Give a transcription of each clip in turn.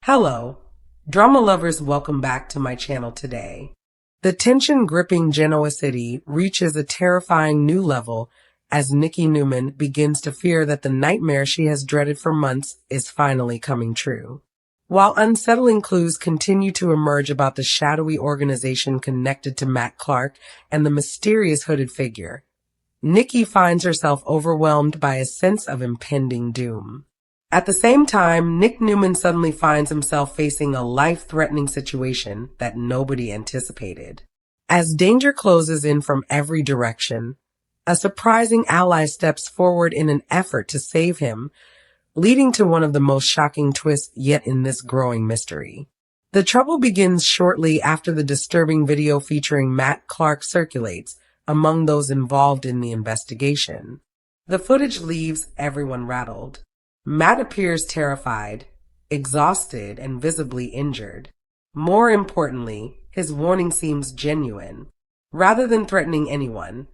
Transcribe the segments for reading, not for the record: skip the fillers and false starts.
Hello, drama lovers, welcome back to my channel today. The tension-gripping Genoa City reaches a terrifying new level as Nikki Newman begins to fear that the nightmare she has dreaded for months is finally coming true. While unsettling clues continue to emerge about the shadowy organization connected to Matt Clark and the mysterious hooded figure, Nikki finds herself overwhelmed by a sense of impending doom. At the same time, Nick Newman suddenly finds himself facing a life-threatening situation that nobody anticipated. As danger closes in from every direction, a surprising ally steps forward in an effort to save him, leading to one of the most shocking twists yet in this growing mystery. The trouble begins shortly after the disturbing video featuring Matt Clark circulates among those involved in the investigation. The footage leaves everyone rattled. Matt appears terrified, exhausted, and visibly injured. More importantly, his warning seems genuine. Rather than threatening anyone,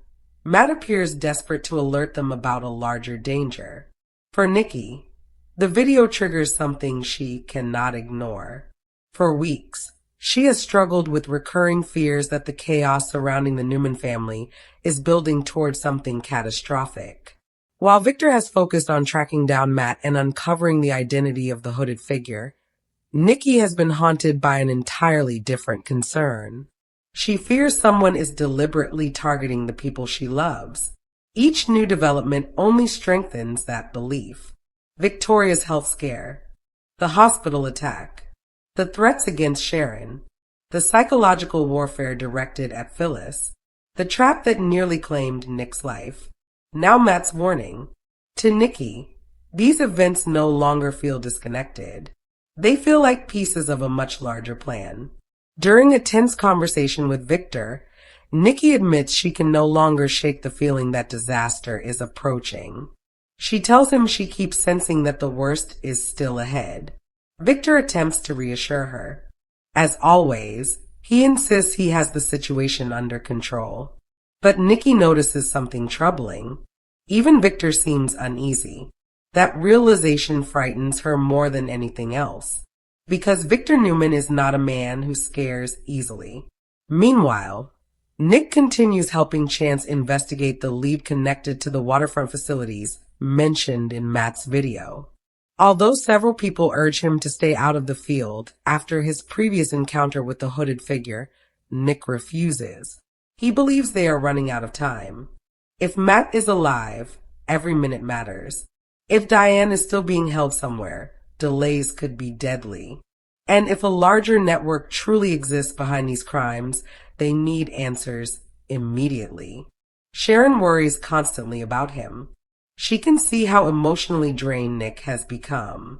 Matt appears desperate to alert them about a larger danger. For Nikki, the video triggers something she cannot ignore. For weeks, she has struggled with recurring fears that the chaos surrounding the Newman family is building towards something catastrophic. While Victor has focused on tracking down Matt and uncovering the identity of the hooded figure, Nikki has been haunted by an entirely different concern. She fears someone is deliberately targeting the people she loves. Each new development only strengthens that belief. Victoria's health scare, the hospital attack, the threats against Sharon, the psychological warfare directed at Phyllis, the trap that nearly claimed Nick's life. Now Matt's warning. To Nikki, these events no longer feel disconnected. They feel like pieces of a much larger plan. During a tense conversation with Victor, Nikki admits she can no longer shake the feeling that disaster is approaching. She tells him she keeps sensing that the worst is still ahead. Victor attempts to reassure her. As always, he insists he has the situation under control. But Nikki notices something troubling. Even Victor seems uneasy. That realization frightens her more than anything else, because Victor Newman is not a man who scares easily. Meanwhile, Nick continues helping Chance investigate the lead connected to the waterfront facilities mentioned in Matt's video. Although several people urge him to stay out of the field after his previous encounter with the hooded figure, Nick refuses. He believes they are running out of time. If Matt is alive, every minute matters. If Diane is still being held somewhere, delays could be deadly. And if a larger network truly exists behind these crimes, they need answers immediately. Sharon worries constantly about him. She can see how emotionally drained Nick has become.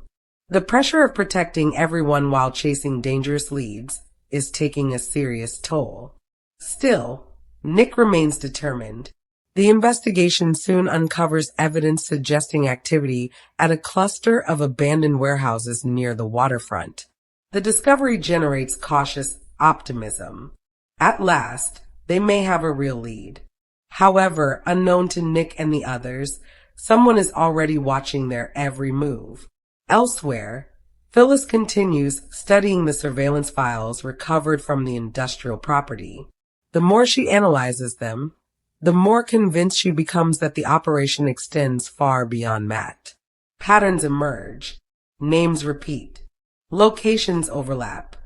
The pressure of protecting everyone while chasing dangerous leads is taking a serious toll. Still, Nick remains determined. The investigation soon uncovers evidence suggesting activity at a cluster of abandoned warehouses near the waterfront. The discovery generates cautious optimism. At last, they may have a real lead. However, unknown to Nick and the others, someone is already watching their every move. Elsewhere, Phyllis continues studying the surveillance files recovered from the industrial property. The more she analyzes them, the more convinced she becomes that the operation extends far beyond Matt. Patterns emerge. Names repeat. Locations overlap.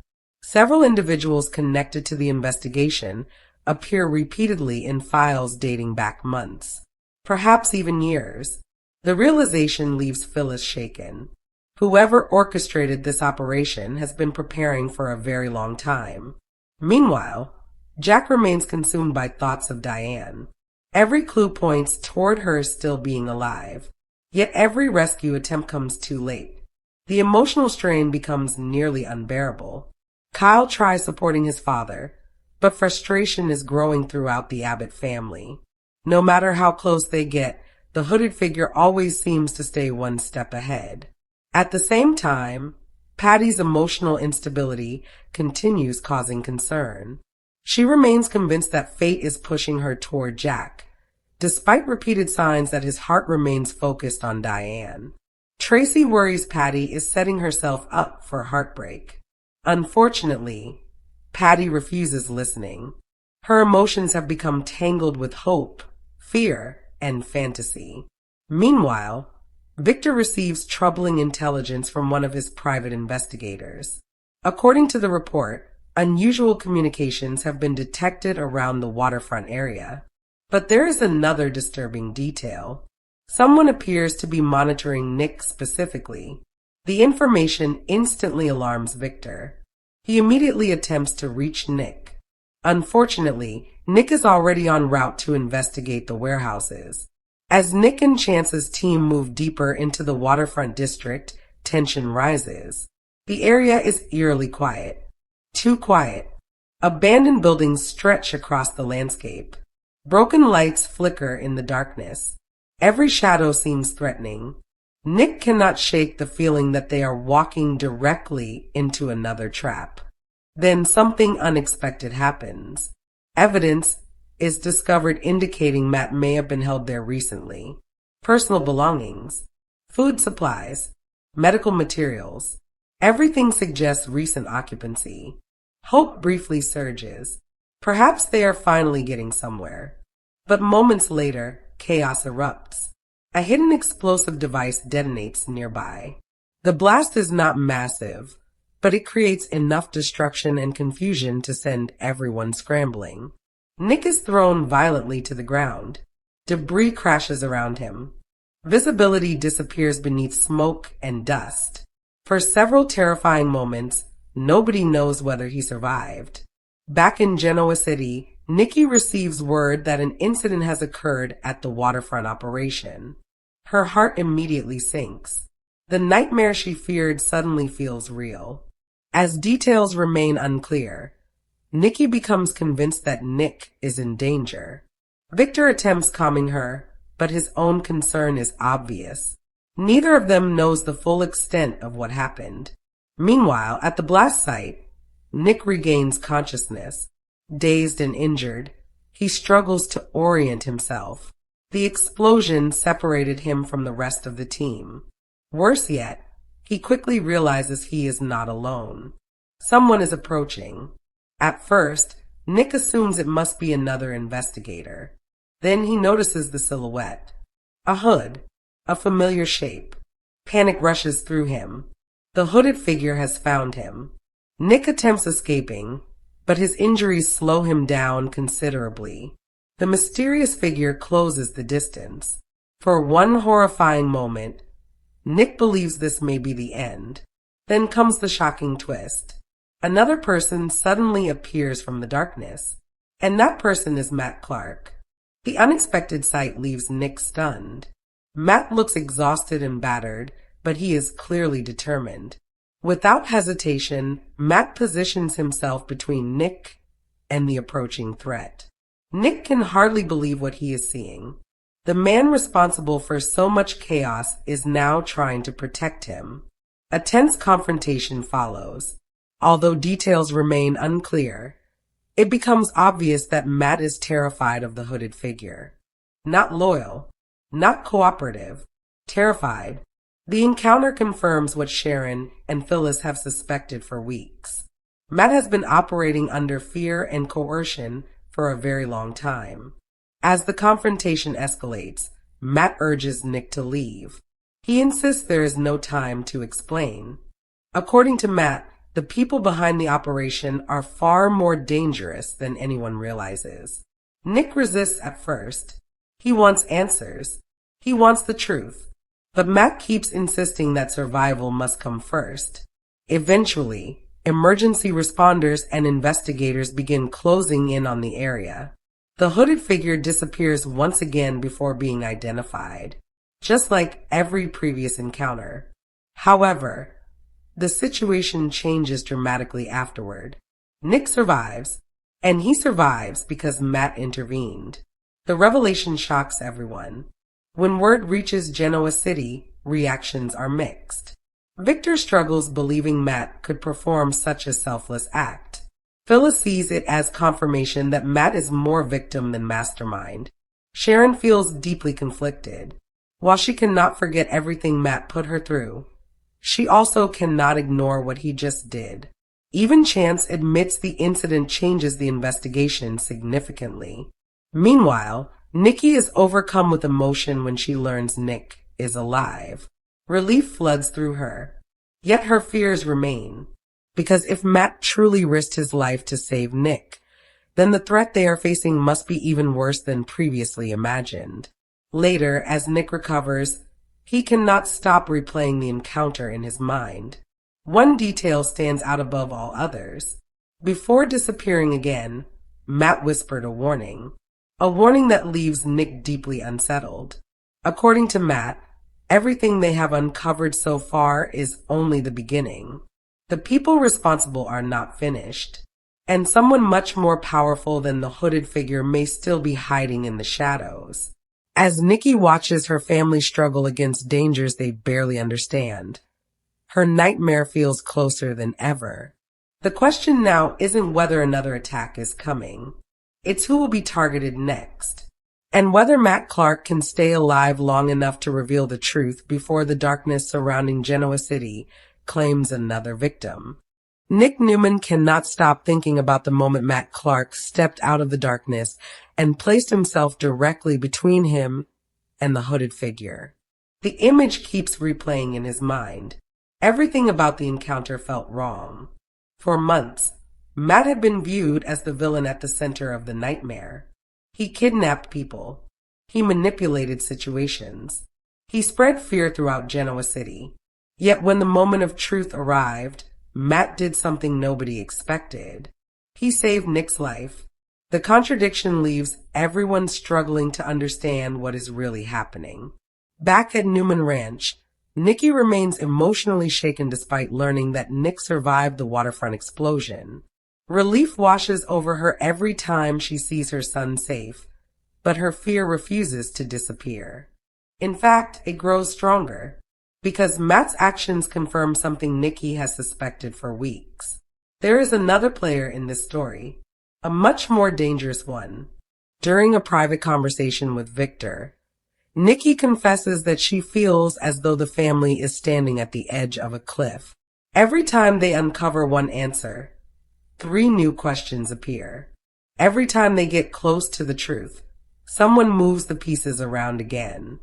Several individuals connected to the investigation appear repeatedly in files dating back months, perhaps even years. The realization leaves Phyllis shaken. Whoever orchestrated this operation has been preparing for a very long time. Meanwhile, Jack remains consumed by thoughts of Diane. Every clue points toward her still being alive, yet every rescue attempt comes too late. The emotional strain becomes nearly unbearable. Kyle tries supporting his father, but frustration is growing throughout the Abbott family. No matter how close they get, the hooded figure always seems to stay one step ahead. At the same time, Patty's emotional instability continues causing concern. She remains convinced that fate is pushing her toward Jack, despite repeated signs that his heart remains focused on Diane. Tracy worries Patty is setting herself up for heartbreak. Unfortunately, Patty refuses listening. Her emotions have become tangled with hope, fear, and fantasy. Meanwhile, Victor receives troubling intelligence from one of his private investigators. According to the report, unusual communications have been detected around the waterfront area. But there is another disturbing detail. Someone appears to be monitoring Nick specifically. The information instantly alarms Victor. He immediately attempts to reach Nick. Unfortunately, Nick is already en route to investigate the warehouses. As Nick and Chance's team move deeper into the waterfront district, tension rises. The area is eerily quiet. Too quiet. Abandoned buildings stretch across the landscape. Broken lights flicker in the darkness. Every shadow seems threatening. Nick cannot shake the feeling that they are walking directly into another trap. Then something unexpected happens. Evidence is discovered indicating Matt may have been held there recently. Personal belongings, food supplies, medical materials. Everything suggests recent occupancy. Hope briefly surges. Perhaps they are finally getting somewhere. But moments later, chaos erupts. A hidden explosive device detonates nearby. The blast is not massive, but it creates enough destruction and confusion to send everyone scrambling. Nick is thrown violently to the ground. Debris crashes around him. Visibility disappears beneath smoke and dust. For several terrifying moments, nobody knows whether he survived. Back in Genoa City, Nikki receives word that an incident has occurred at the waterfront operation. Her heart immediately sinks. The nightmare she feared suddenly feels real. As details remain unclear, Nikki becomes convinced that Nick is in danger. Victor attempts calming her, but his own concern is obvious. Neither of them knows the full extent of what happened. Meanwhile, at the blast site, Nick regains consciousness. Dazed and injured, he struggles to orient himself. The explosion separated him from the rest of the team. Worse yet, he quickly realizes he is not alone. Someone is approaching. At first, Nick assumes it must be another investigator. Then he notices the silhouette. A hood, a familiar shape. Panic rushes through him. The hooded figure has found him. Nick attempts escaping, but his injuries slow him down considerably. The mysterious figure closes the distance. For one horrifying moment, Nick believes this may be the end. Then comes the shocking twist. Another person suddenly appears from the darkness, and that person is Matt Clark. The unexpected sight leaves Nick stunned. Matt looks exhausted and battered, but he is clearly determined. Without hesitation, Matt positions himself between Nick and the approaching threat. Nick can hardly believe what he is seeing. The man responsible for so much chaos is now trying to protect him. A tense confrontation follows. Although details remain unclear, it becomes obvious that Matt is terrified of the hooded figure. Not loyal, not cooperative, terrified. The encounter confirms what Sharon and Phyllis have suspected for weeks. Matt has been operating under fear and coercion for a very long time. As the confrontation escalates, Matt urges Nick to leave. He insists there is no time to explain. According to Matt, the people behind the operation are far more dangerous than anyone realizes. Nick resists at first. He wants answers. He wants the truth. But Matt keeps insisting that survival must come first. Eventually, emergency responders and investigators begin closing in on the area. The hooded figure disappears once again before being identified, just like every previous encounter. However, the situation changes dramatically afterward. Nick survives, and he survives because Matt intervened. The revelation shocks everyone. When word reaches Genoa City, reactions are mixed. Victor struggles believing Matt could perform such a selfless act. Phyllis sees it as confirmation that Matt is more victim than mastermind. Sharon feels deeply conflicted. While she cannot forget everything Matt put her through, she also cannot ignore what he just did. Even Chance admits the incident changes the investigation significantly. Meanwhile, Nikki is overcome with emotion when she learns Nick is alive. Relief floods through her. Yet her fears remain, because if Matt truly risked his life to save Nick, then the threat they are facing must be even worse than previously imagined. Later, as Nick recovers, he cannot stop replaying the encounter in his mind. One detail stands out above all others. Before disappearing again, Matt whispered a warning that leaves Nick deeply unsettled. According to Matt, everything they have uncovered so far is only the beginning. The people responsible are not finished, and someone much more powerful than the hooded figure may still be hiding in the shadows. As Nikki watches her family struggle against dangers they barely understand, her nightmare feels closer than ever. The question now isn't whether another attack is coming. It's who will be targeted next, and whether Matt Clark can stay alive long enough to reveal the truth before the darkness surrounding Genoa City claims another victim. Nick Newman cannot stop thinking about the moment Matt Clark stepped out of the darkness and placed himself directly between him and the hooded figure. The image keeps replaying in his mind. Everything about the encounter felt wrong. For months, Matt had been viewed as the villain at the center of the nightmare. He kidnapped people. He manipulated situations. He spread fear throughout Genoa City. Yet when the moment of truth arrived, Matt did something nobody expected. He saved Nick's life. The contradiction leaves everyone struggling to understand what is really happening. Back at Newman Ranch, Nikki remains emotionally shaken despite learning that Nick survived the waterfront explosion. Relief washes over her every time she sees her son safe, but her fear refuses to disappear. In fact, it grows stronger, because Matt's actions confirm something Nikki has suspected for weeks. There is another player in this story, a much more dangerous one. During a private conversation with Victor, Nikki confesses that she feels as though the family is standing at the edge of a cliff. Every time they uncover one answer, 3 new questions appear. Every time they get close to the truth, someone moves the pieces around again.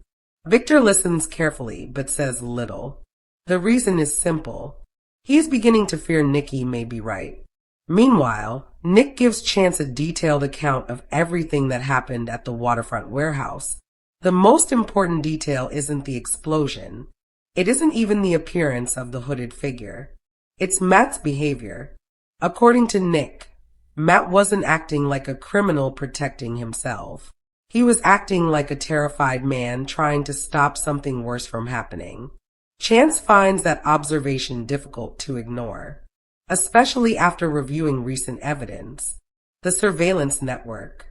Victor listens carefully, but says little. The reason is simple. He is beginning to fear Nikki may be right. Meanwhile, Nick gives Chance a detailed account of everything that happened at the waterfront warehouse. The most important detail isn't the explosion. It isn't even the appearance of the hooded figure. It's Matt's behavior. According to Nick, Matt wasn't acting like a criminal protecting himself. He was acting like a terrified man trying to stop something worse from happening. Chance finds that observation difficult to ignore, especially after reviewing recent evidence. The surveillance network,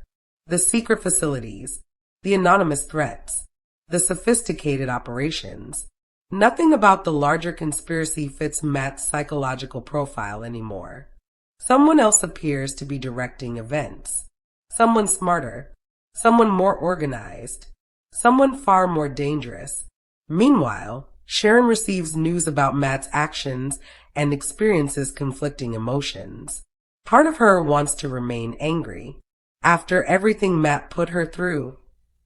the secret facilities, the anonymous threats, the sophisticated operations. Nothing about the larger conspiracy fits Matt's psychological profile anymore. Someone else appears to be directing events. Someone smarter. Someone more organized. Someone far more dangerous. Meanwhile, Sharon receives news about Matt's actions and experiences conflicting emotions. Part of her wants to remain angry. After everything Matt put her through,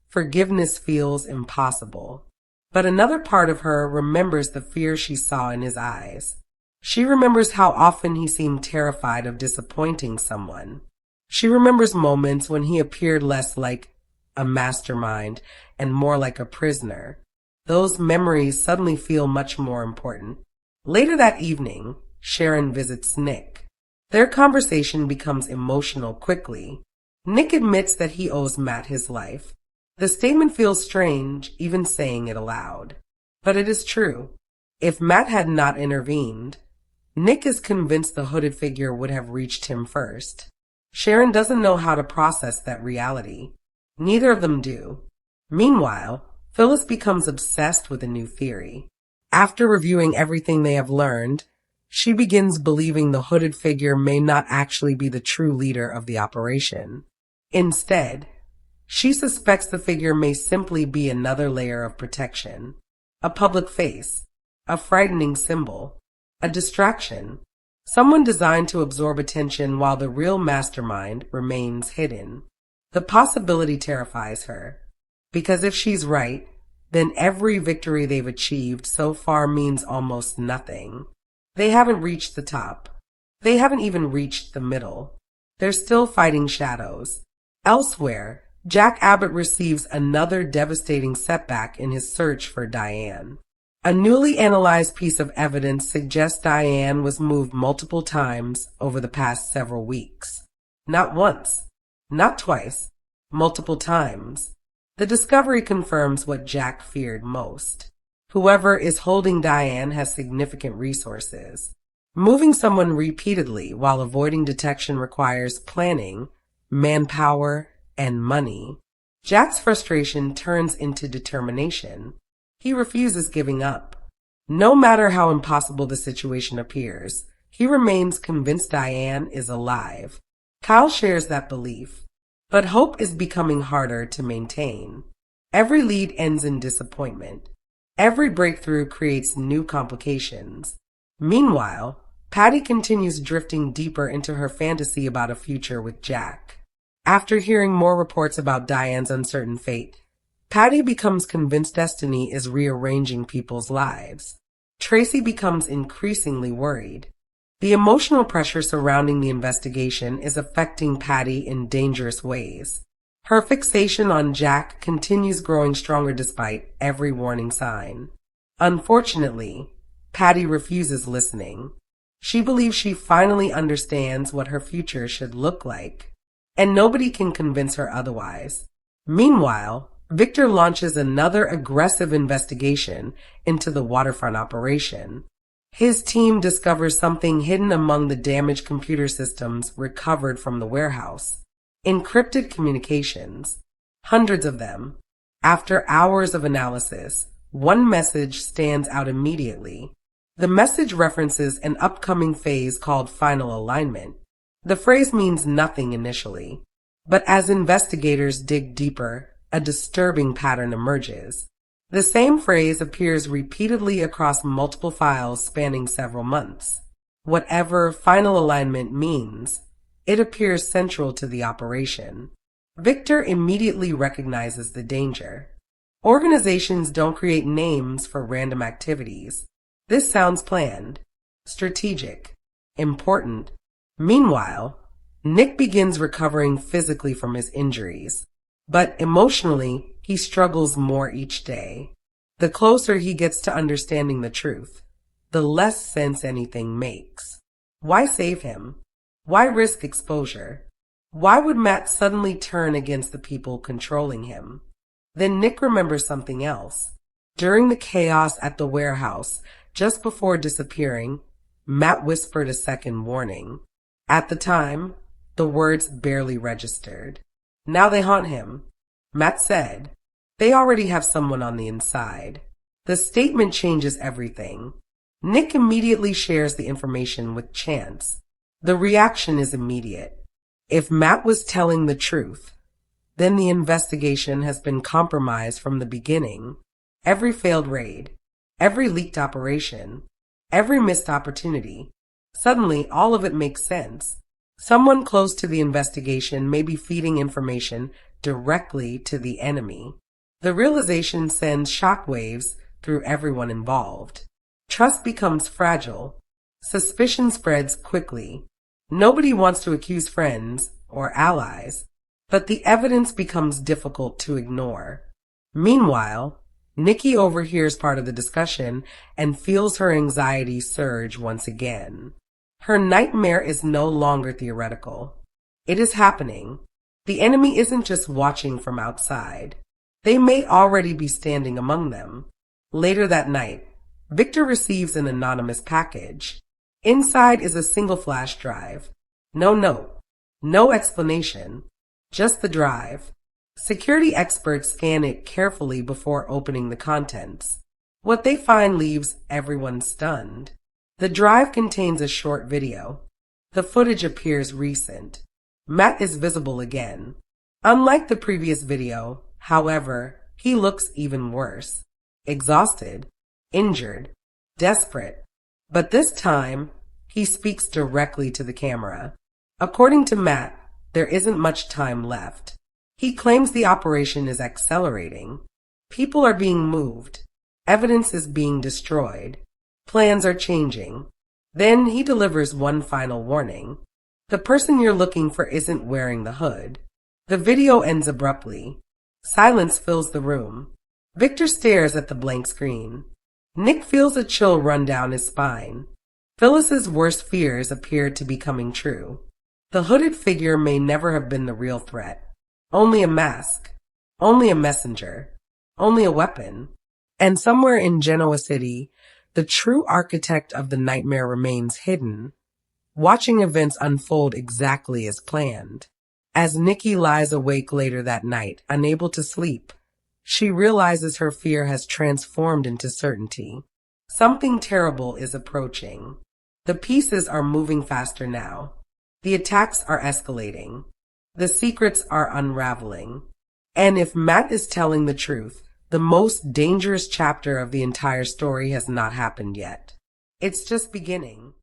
forgiveness feels impossible. But another part of her remembers the fear she saw in his eyes. She remembers how often he seemed terrified of disappointing someone. She remembers moments when he appeared less like a mastermind and more like a prisoner. Those memories suddenly feel much more important. Later that evening, Sharon visits Nick. Their conversation becomes emotional quickly. Nick admits that he owes Matt his life. The statement feels strange, even saying it aloud. But it is true. If Matt had not intervened, Nick is convinced the hooded figure would have reached him first. Sharon doesn't know how to process that reality. Neither of them do. Meanwhile, Phyllis becomes obsessed with a new theory. After reviewing everything they have learned, she begins believing the hooded figure may not actually be the true leader of the operation. Instead, She suspects the figure may simply be another layer of protection, a public face, a frightening symbol, a distraction, someone designed to absorb attention while the real mastermind remains hidden. The possibility terrifies her, because if she's right, then every victory they've achieved so far means almost nothing. They haven't reached the top. They haven't even reached the middle. They're still fighting shadows. Elsewhere, Jack Abbott receives another devastating setback in his search for Diane. A newly analyzed piece of evidence suggests Diane was moved multiple times over the past several weeks. Not once, not twice, multiple times. The discovery confirms what Jack feared most. Whoever is holding Diane has significant resources. Moving someone repeatedly while avoiding detection requires planning, manpower, and money. Jack's frustration turns into determination. He refuses giving up. No matter how impossible the situation appears, he remains convinced Diane is alive. Kyle shares that belief, but hope is becoming harder to maintain. Every lead ends in disappointment. Every breakthrough creates new complications. Meanwhile, Patty continues drifting deeper into her fantasy about a future with Jack. After hearing more reports about Diane's uncertain fate, Patty becomes convinced destiny is rearranging people's lives. Tracy becomes increasingly worried. The emotional pressure surrounding the investigation is affecting Patty in dangerous ways. Her fixation on Jack continues growing stronger despite every warning sign. Unfortunately, Patty refuses listening. She believes she finally understands what her future should look like, and nobody can convince her otherwise. Meanwhile, Victor launches another aggressive investigation into the waterfront operation. His team discovers something hidden among the damaged computer systems recovered from the warehouse. Encrypted communications. Hundreds of them. After hours of analysis, one message stands out immediately. The message references an upcoming phase called final alignment. The phrase means nothing initially, but as investigators dig deeper, a disturbing pattern emerges. The same phrase appears repeatedly across multiple files spanning several months. Whatever final alignment means, it appears central to the operation. Victor immediately recognizes the danger. Organizations don't create names for random activities. This sounds planned, strategic, important. Meanwhile, Nick begins recovering physically from his injuries, but emotionally, he struggles more each day. The closer he gets to understanding the truth, the less sense anything makes. Why save him? Why risk exposure? Why would Matt suddenly turn against the people controlling him? Then Nick remembers something else. During the chaos at the warehouse, just before disappearing, Matt whispered a second warning. At the time, the words barely registered. Now they haunt him. Matt said, "They already have someone on the inside." The statement changes everything. Nick immediately shares the information with Chance. The reaction is immediate. If Matt was telling the truth, then the investigation has been compromised from the beginning. Every failed raid, every leaked operation, every missed opportunity. Suddenly, all of it makes sense. Someone close to the investigation may be feeding information directly to the enemy. The realization sends shockwaves through everyone involved. Trust becomes fragile. Suspicion spreads quickly. Nobody wants to accuse friends or allies, but the evidence becomes difficult to ignore. Meanwhile, Nikki overhears part of the discussion and feels her anxiety surge once again. Her nightmare is no longer theoretical. It is happening. The enemy isn't just watching from outside. They may already be standing among them. Later that night, Victor receives an anonymous package. Inside is a single flash drive. No note, no explanation, just the drive. Security experts scan it carefully before opening the contents. What they find leaves everyone stunned. The drive contains a short video. The footage appears recent. Matt is visible again. Unlike the previous video, however, he looks even worse. Exhausted, injured, desperate. But this time, he speaks directly to the camera. According to Matt, there isn't much time left. He claims the operation is accelerating. People are being moved. Evidence is being destroyed. Plans are changing. Then he delivers one final warning. The person you're looking for isn't wearing the hood. The video ends abruptly. Silence fills the room. Victor stares at the blank screen. Nick feels a chill run down his spine. Phyllis's worst fears appear to be coming true. The hooded figure may never have been the real threat. Only a mask. Only a messenger. Only a weapon. And somewhere in Genoa City, the true architect of the nightmare remains hidden, watching events unfold exactly as planned. As Nikki lies awake later that night, unable to sleep, she realizes her fear has transformed into certainty. Something terrible is approaching. The pieces are moving faster now. The attacks are escalating. The secrets are unraveling. And if Matt is telling the truth, the most dangerous chapter of the entire story has not happened yet. It's just beginning.